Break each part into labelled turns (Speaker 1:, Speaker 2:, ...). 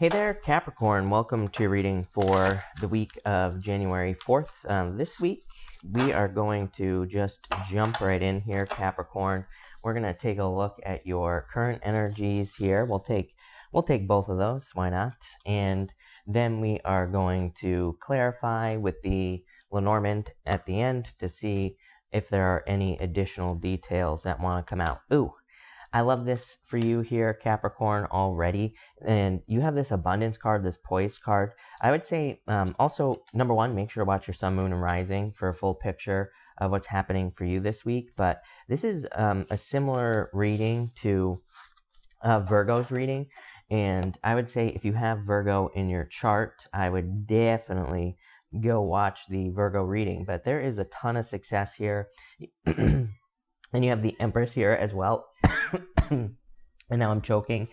Speaker 1: Hey there, Capricorn. Welcome to your reading for the week of January 4th. This week, we are going to just jump right in here, Capricorn. We're going to take a look at your current energies here. We'll take both of those, why not? And then we are going to clarify with the Lenormand at the end to see if there are any additional details that want to come out. Ooh, I love this for you here, Capricorn, already. And you have this abundance card, this poise card. I would say also, number one, make sure to watch your sun, moon, and rising for a full picture of what's happening for you this week. But this is a similar reading to Virgo's reading. And I would say if you have Virgo in your chart, I would definitely go watch the Virgo reading. But there is a ton of success here. And you have the Empress here as well. And now I'm choking.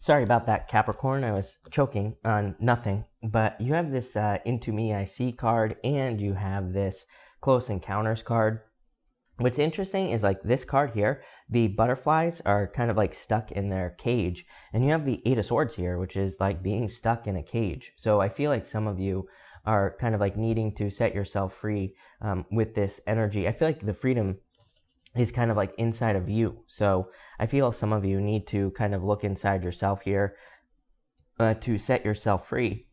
Speaker 1: Sorry about that, Capricorn. I was choking on nothing. But you have this Into Me I See card, and you have this Close Encounters card. What's interesting is like this card here, the butterflies are kind of like stuck in their cage. And you have the Eight of Swords here, which is like being stuck in a cage. So I feel like some of you are kind of like needing to set yourself free with this energy. I feel like the freedom is kind of like inside of you. So I feel some of you need to kind of look inside yourself here to set yourself free.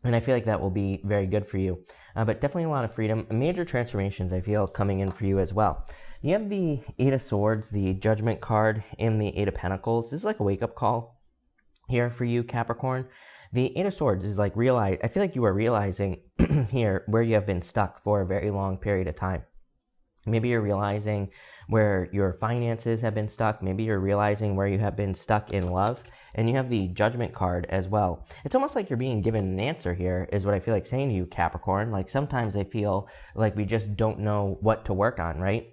Speaker 1: And I feel like that will be very good for you. But definitely a lot of freedom. Major transformations, I feel, coming in for you as well. You have the Eight of Swords, the Judgment card, and the Eight of Pentacles. This is like a wake-up call here for you, Capricorn. The Eight of Swords is like I feel like you are realizing here where you have been stuck for a very long period of time. Maybe you're realizing where your finances have been stuck. Maybe you're realizing where you have been stuck in love. And you have the Judgment card as well. It's almost like you're being given an answer here is what I feel like saying to you, Capricorn. Like sometimes I feel like we just don't know what to work on, right?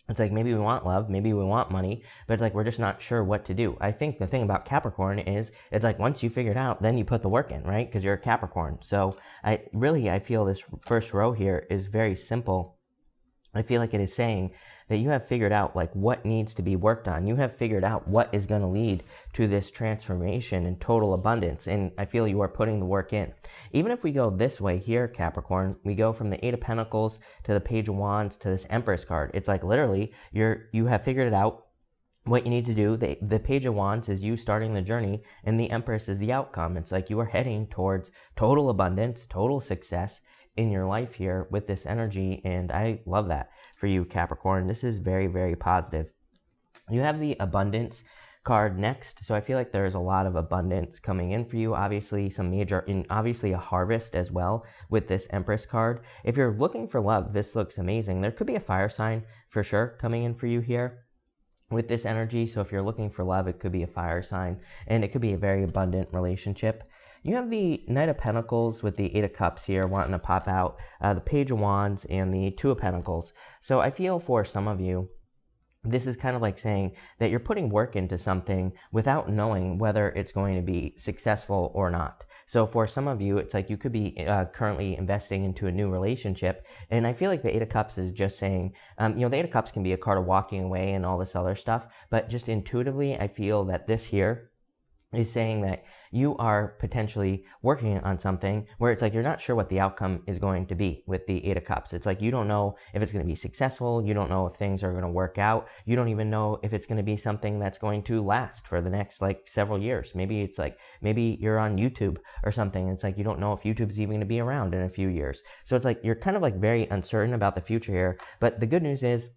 Speaker 1: It's like maybe we want love, maybe we want money, but it's like we're just not sure what to do. I think the thing about Capricorn is it's like once you figure it out, then you put the work in, right? Because you're a Capricorn. So I feel this first row here is very simple. I feel like it is saying that you have figured out like what needs to be worked on. You have figured out what is going to lead to this transformation and total abundance. And I feel you are putting the work in. Even if we go this way here, Capricorn, we go from the Eight of Pentacles to the Page of Wands to this Empress card. It's like literally you have figured it out. What you need to do, the Page of Wands is you starting the journey, and the Empress is the outcome. It's like you are heading towards total abundance, total success in your life here with this energy, and I love that for you, Capricorn. This is very, very positive. You have the Abundance card next, so I feel like there's a lot of abundance coming in for you. Obviously, obviously a harvest as well with this Empress card. If you're looking for love, this looks amazing. There could be a fire sign for sure coming in for you here with this energy. So if you're looking for love, it could be a fire sign, and it could be a very abundant relationship. You have the Knight of Pentacles with the Eight of Cups here wanting to pop out, the Page of Wands, and the Two of Pentacles. So I feel for some of you, this is kind of like saying that you're putting work into something without knowing whether it's going to be successful or not. So for some of you, it's like you could be currently investing into a new relationship. And I feel like the Eight of Cups is just saying, the Eight of Cups can be a card of walking away and all this other stuff. But just intuitively, I feel that this here is saying that you are potentially working on something where it's like you're not sure what the outcome is going to be with the Eight of Cups. It's like you don't know if it's going to be successful. You don't know if things are going to work out. You don't even know if it's going to be something that's going to last for the next like several years. Maybe it's like, maybe you're on YouTube or something. It's like you don't know if YouTube's even going to be around in a few years. So it's like you're kind of like very uncertain about the future here. But the good news is,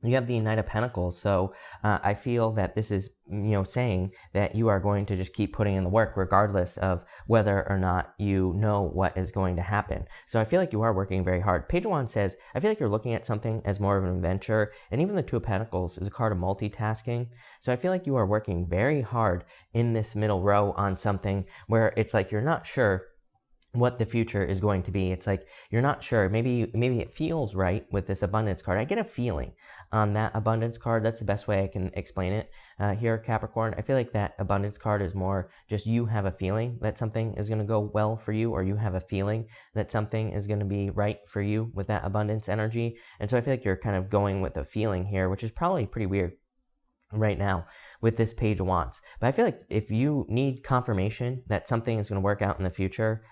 Speaker 1: you have the Knight of Pentacles, so I feel that this is, saying that you are going to just keep putting in the work regardless of whether or not you know what is going to happen. So I feel like you are working very hard. Page of Wands says, I feel like you're looking at something as more of an adventure, and even the Two of Pentacles is a card of multitasking. So I feel like you are working very hard in this middle row on something where it's like you're not sure what the future is going to be. It's like you're not sure. Maybe it feels right with this abundance card. I get a feeling on that abundance card. That's the best way I can explain it here, Capricorn. I feel like that abundance card is more just you have a feeling that something is going to go well for you, or you have a feeling that something is going to be right for you with that abundance energy. And so I feel like you're kind of going with a feeling here, which is probably pretty weird. right now with this Page of Wands. But I feel like if you need confirmation that something is going to work out in the future,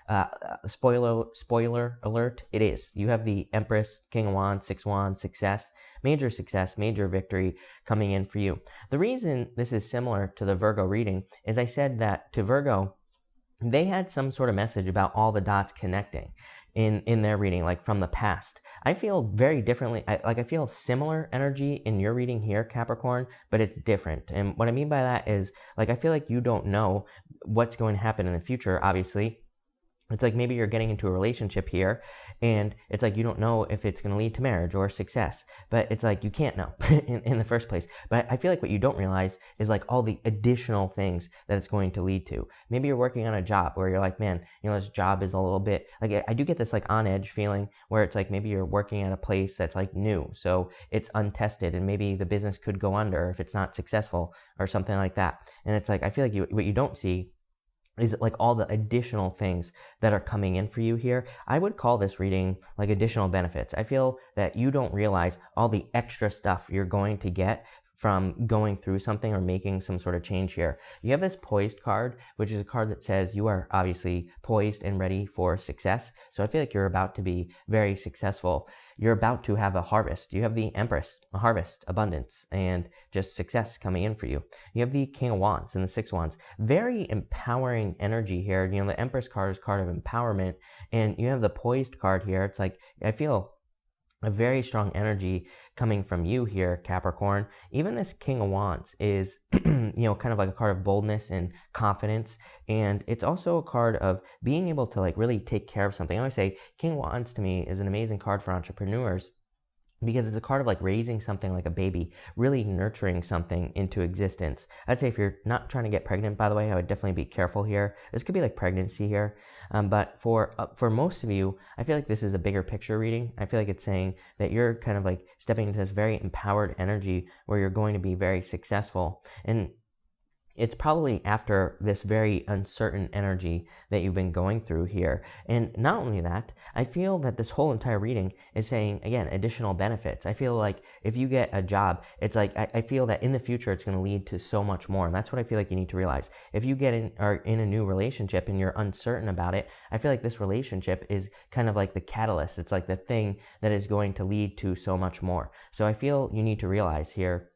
Speaker 1: spoiler alert, it is. You have the Empress, King of Wands, Six of Wands, success, major victory coming in for you. The reason this is similar to the Virgo reading is I said that to Virgo, they had some sort of message about all the dots connecting in their reading, like from the past. I feel very differently. I feel similar energy in your reading here, Capricorn, but it's different. And what I mean by that is, like, I feel like you don't know what's going to happen in the future, obviously. It's like maybe you're getting into a relationship here and it's like you don't know if it's going to lead to marriage or success, but it's like you can't know in the first place. But I feel like what you don't realize is like all the additional things that it's going to lead to. Maybe you're working on a job where you're like, man, you know, this job is a little bit like, I do get this like on edge feeling where it's like maybe you're working at a place that's like new, so it's untested, and maybe the business could go under if it's not successful or something like that. And it's like I feel like what you don't see is it like all the additional things that are coming in for you here. I would call this reading like additional benefits. I feel that you don't realize all the extra stuff you're going to get from going through something or making some sort of change here. You have this poised card, which is a card that says you are obviously poised and ready for success. So I feel like you're about to be very successful. You're about to have a harvest. You have the Empress, a harvest, abundance, and just success coming in for you. You have the King of Wands and the Six of Wands. Very empowering energy here. You know, the Empress card is card of empowerment, and you have the poised card here. It's like, I feel a very strong energy coming from you here, Capricorn. Even this King of Wands is, you know, kind of like a card of boldness and confidence. And it's also a card of being able to like really take care of something. I always say King of Wands to me is an amazing card for entrepreneurs, because it's a card of like raising something like a baby, really nurturing something into existence. I'd say if you're not trying to get pregnant, by the way, I would definitely be careful here. This could be like pregnancy here. But for most of you, I feel like this is a bigger picture reading. I feel like it's saying that you're kind of like stepping into this very empowered energy where you're going to be very successful. And it's probably after this very uncertain energy that you've been going through here. And not only that, I feel that this whole entire reading is saying, again, additional benefits. I feel like if you get a job, it's like, I feel that in the future, it's going to lead to so much more. And that's what I feel like you need to realize. If you are in a new relationship and you're uncertain about it, I feel like this relationship is kind of like the catalyst. It's like the thing that is going to lead to so much more. So I feel you need to realize here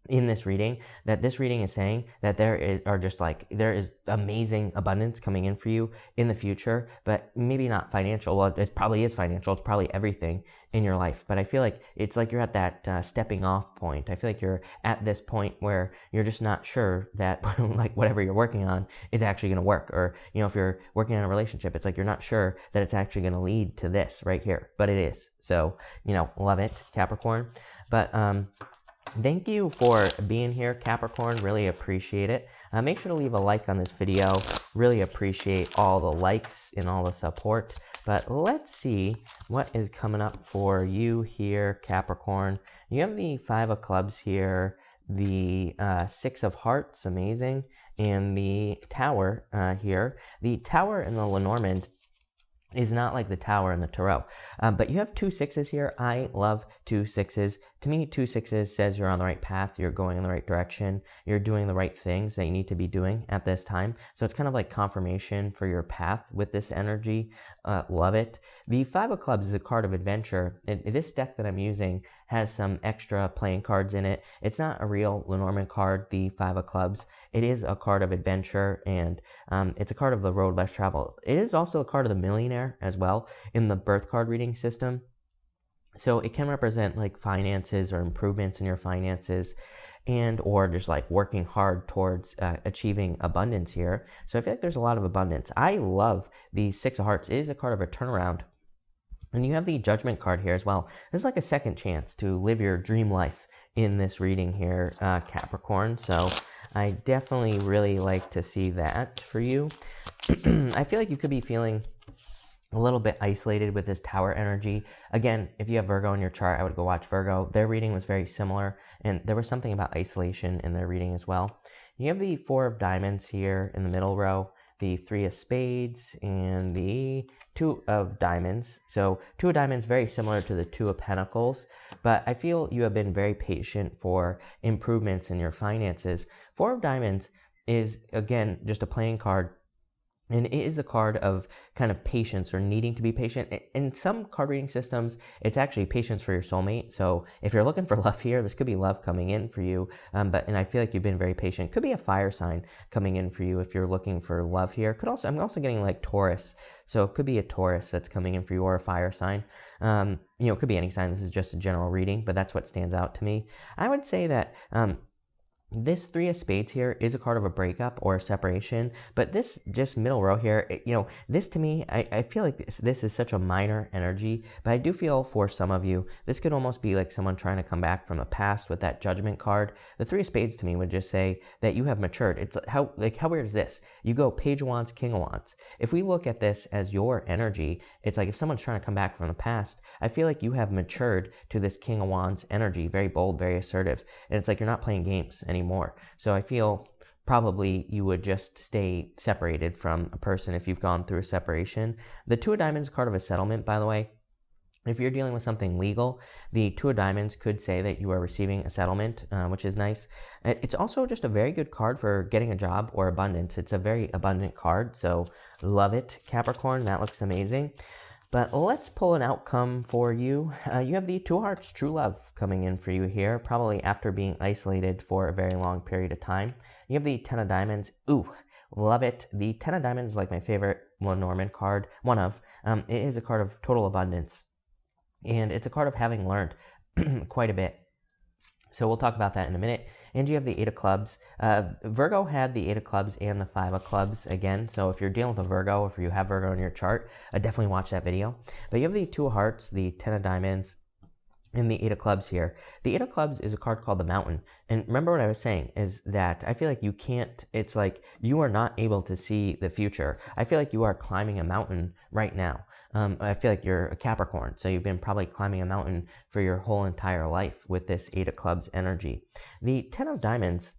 Speaker 1: in this reading that this reading is saying that there is amazing abundance coming in for you in the future, but maybe not financial. Well, it probably is financial. It's probably everything in your life. But I feel like it's like you're at that stepping off point. I feel like you're at this point where you're just not sure that like whatever you're working on is actually going to work. Or, you know, if you're working on a relationship, it's like you're not sure that it's actually going to lead to this right here, but it is. So, you know, love it, Capricorn. But thank you for being here, Capricorn. Really appreciate it. Make sure to leave a like on this video. Really appreciate all the likes and all the support. But let's see what is coming up for you here, Capricorn. You have the Five of Clubs here, the Six of Hearts, amazing, and the Tower here. The Tower in the Lenormand is not like the Tower in the Tarot. But you have 2 6s here. I love 2 6s. To me, 2 6s says you're on the right path, you're going in the right direction, you're doing the right things that you need to be doing at this time. So it's kind of like confirmation for your path with this energy. Love it. The Five of Clubs is a card of adventure. This deck that I'm using has some extra playing cards in it. It's not a real Lenormand card, the Five of Clubs. It is a card of adventure, and it's a card of the road less traveled. It is also a card of the millionaire as well in the birth card reading system. So it can represent like finances or improvements in your finances, and or just like working hard towards achieving abundance here. So I feel like there's a lot of abundance. I love the Six of Hearts. It is a card of a turnaround. And you have the Judgment card here as well. This is like a second chance to live your dream life in this reading here, Capricorn. So I definitely really like to see that for you. I feel like you could be feeling a little bit isolated with this Tower energy. Again, if you have Virgo in your chart, I would go watch Virgo. Their reading was very similar, and there was something about isolation in their reading as well. You have the Four of Diamonds here in the middle row, the Three of Spades, and the Two of Diamonds. So Two of Diamonds, very similar to the Two of Pentacles, but I feel you have been very patient for improvements in your finances. Four of Diamonds is, again, just a playing card. And it is a card of kind of patience or needing to be patient. In some card reading systems, it's actually patience for your soulmate. So if you're looking for love here, this could be love coming in for you. And I feel like you've been very patient. Could be a fire sign coming in for you if you're looking for love here. I'm also getting like Taurus. So it could be a Taurus that's coming in for you, or a fire sign. It could be any sign. This is just a general reading, but that's what stands out to me. I would say that this Three of Spades here is a card of a breakup or a separation, but this just middle row here, this to me, I feel like this is such a minor energy, but I do feel for some of you, this could almost be like someone trying to come back from the past with that Judgment card. The Three of Spades to me would just say that you have matured. It's how weird is this? You go Page of Wands, King of Wands. If we look at this as your energy, it's like if someone's trying to come back from the past, I feel like you have matured to this King of Wands energy, very bold, very assertive, and it's like you're not playing games anymore. So I feel probably you would just stay separated from a person if you've gone through a separation. The Two of Diamonds, card of a settlement, by the way. If you're dealing with something legal, the Two of Diamonds could say that you are receiving a settlement, which is nice. It's also just a very good card for getting a job or abundance. It's a very abundant card, so love it, Capricorn. That looks amazing. But let's pull an outcome for you. You have the Two of Hearts, true love, coming in for you here, probably after being isolated for a very long period of time. You have the Ten of Diamonds. Ooh, love it. The Ten of Diamonds is like my favorite Lenormand card. It is a card of total abundance. And it's a card of having learned quite a bit. So we'll talk about that in a minute. And you have the Eight of Clubs. Virgo had the Eight of Clubs and the Five of Clubs again. So if you're dealing with a Virgo, if you have Virgo in your chart, definitely watch that video. But you have the Two of Hearts, the Ten of Diamonds, and the Eight of Clubs here. The Eight of Clubs is a card called the Mountain. And remember what I was saying is that I feel like it's like you are not able to see the future. I feel like you are climbing a mountain right now. I feel like you're a Capricorn, so you've been probably climbing a mountain for your whole entire life with this Eight of Clubs energy. The Ten of Diamonds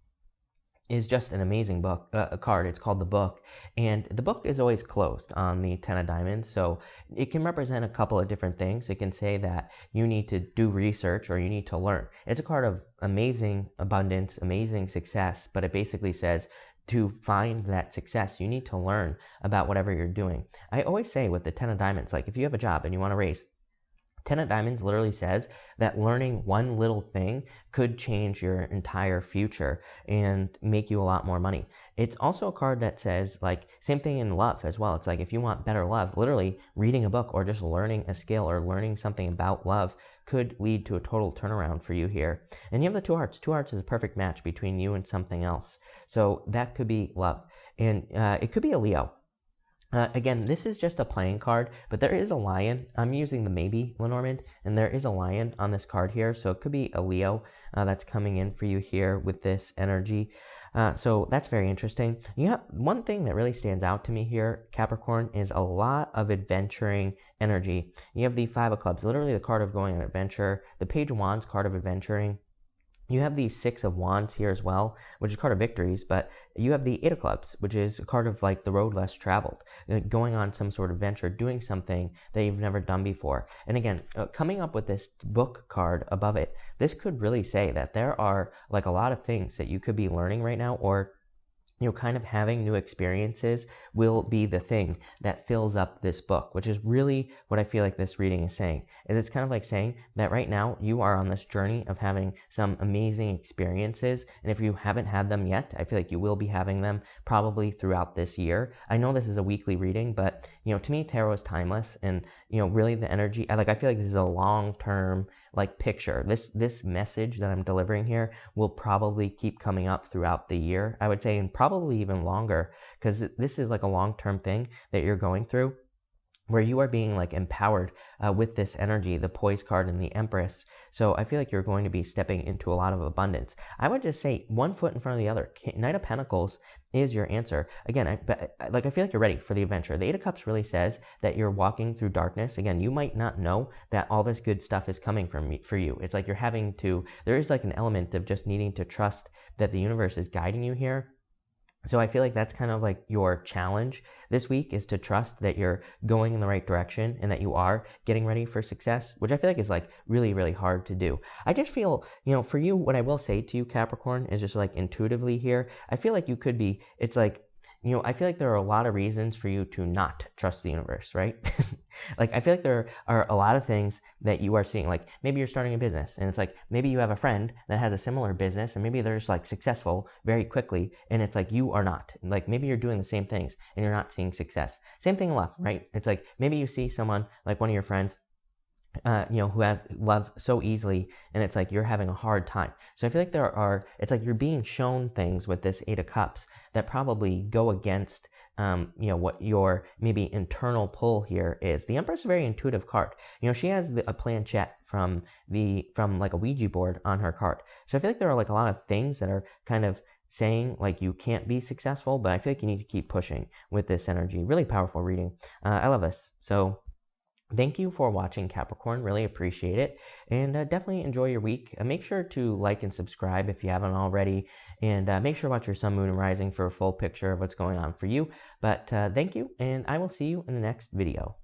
Speaker 1: is just an amazing book, a card. It's called the Book, and the book is always closed on the Ten of Diamonds, so it can represent a couple of different things. It can say that you need to do research or you need to learn. It's a card of amazing abundance, amazing success, but it basically says to find that success, you need to learn about whatever you're doing. I always say with the Ten of Diamonds, like if you have a job and you want to raise, Ten of Diamonds literally says that learning one little thing could change your entire future and make you a lot more money. It's also a card that says, like, same thing in love as well. It's like if you want better love, literally reading a book or just learning a skill or learning something about love could lead to a total turnaround for you here. And you have the Two of Hearts. Two of Hearts is a perfect match between you and something else. So that could be love. And it could be a Leo. Again, this is just a playing card, but there is a lion. I'm using the maybe Lenormand, and there is a lion on this card here. So it could be a Leo that's coming in for you here with this energy. So that's very interesting. You have one thing that really stands out to me here, Capricorn, is a lot of adventuring energy. You have the Five of Clubs, literally the card of going on adventure. The Page of Wands, card of adventuring. You have the Six of Wands here as well, which is a card of victories, but you have the Eight of Clubs, which is a card of like the road less traveled, going on some sort of venture, doing something that you've never done before. And again, coming up with this book card above it, this could really say that there are like a lot of things that you could be learning right now, or kind of having new experiences will be the thing that fills up this book, which is really what I feel like this reading is saying. Is it's kind of like saying that right now you are on this journey of having some amazing experiences, and if you haven't had them yet, I feel like you will be having them probably throughout this year. I know this is a weekly reading, but to me, tarot is timeless, and really the energy. I feel like this is a long-term picture. This message that I'm delivering here will probably keep coming up throughout the year. I would say, and probably even longer, because this is like a long-term thing that you're going through, where you are being empowered with this energy, the Poise card and the Empress. So I feel like you're going to be stepping into a lot of abundance. I would just say one foot in front of the other. Knight of Pentacles is your answer. Again, I feel like you're ready for the adventure. The Eight of Cups really says that you're walking through darkness. Again, you might not know that all this good stuff is coming for you. It's like you're there is an element of just needing to trust that the universe is guiding you here. So I feel like that's kind of like your challenge this week, is to trust that you're going in the right direction and that you are getting ready for success, which I feel like is like really, really hard to do. I just feel, for you, what I will say to you, Capricorn, is just like intuitively here, I feel like you could be, it's like, I feel like there are a lot of reasons for you to not trust the universe, right? Like, I feel like there are a lot of things that you are seeing. Like, maybe you're starting a business and it's like, maybe you have a friend that has a similar business and maybe they're just like successful very quickly. And it's like, you are not. Like, maybe you're doing the same things and you're not seeing success. Same thing in love, right? It's like, maybe you see someone, like one of your friends, who has love so easily, and it's like you're having a hard time. So I feel like it's like you're being shown things with this Eight of Cups that probably go against, what your maybe internal pull here is. The Empress is a very intuitive card. She has a planchette from like a Ouija board on her card. So I feel like there are like a lot of things that are kind of saying like you can't be successful, but I feel like you need to keep pushing with this energy. Really powerful reading. I love this. So thank you for watching, Capricorn. Really appreciate it. And definitely enjoy your week. Make sure to like and subscribe if you haven't already. And make sure to watch your sun, moon, and rising for a full picture of what's going on for you. But thank you, and I will see you in the next video.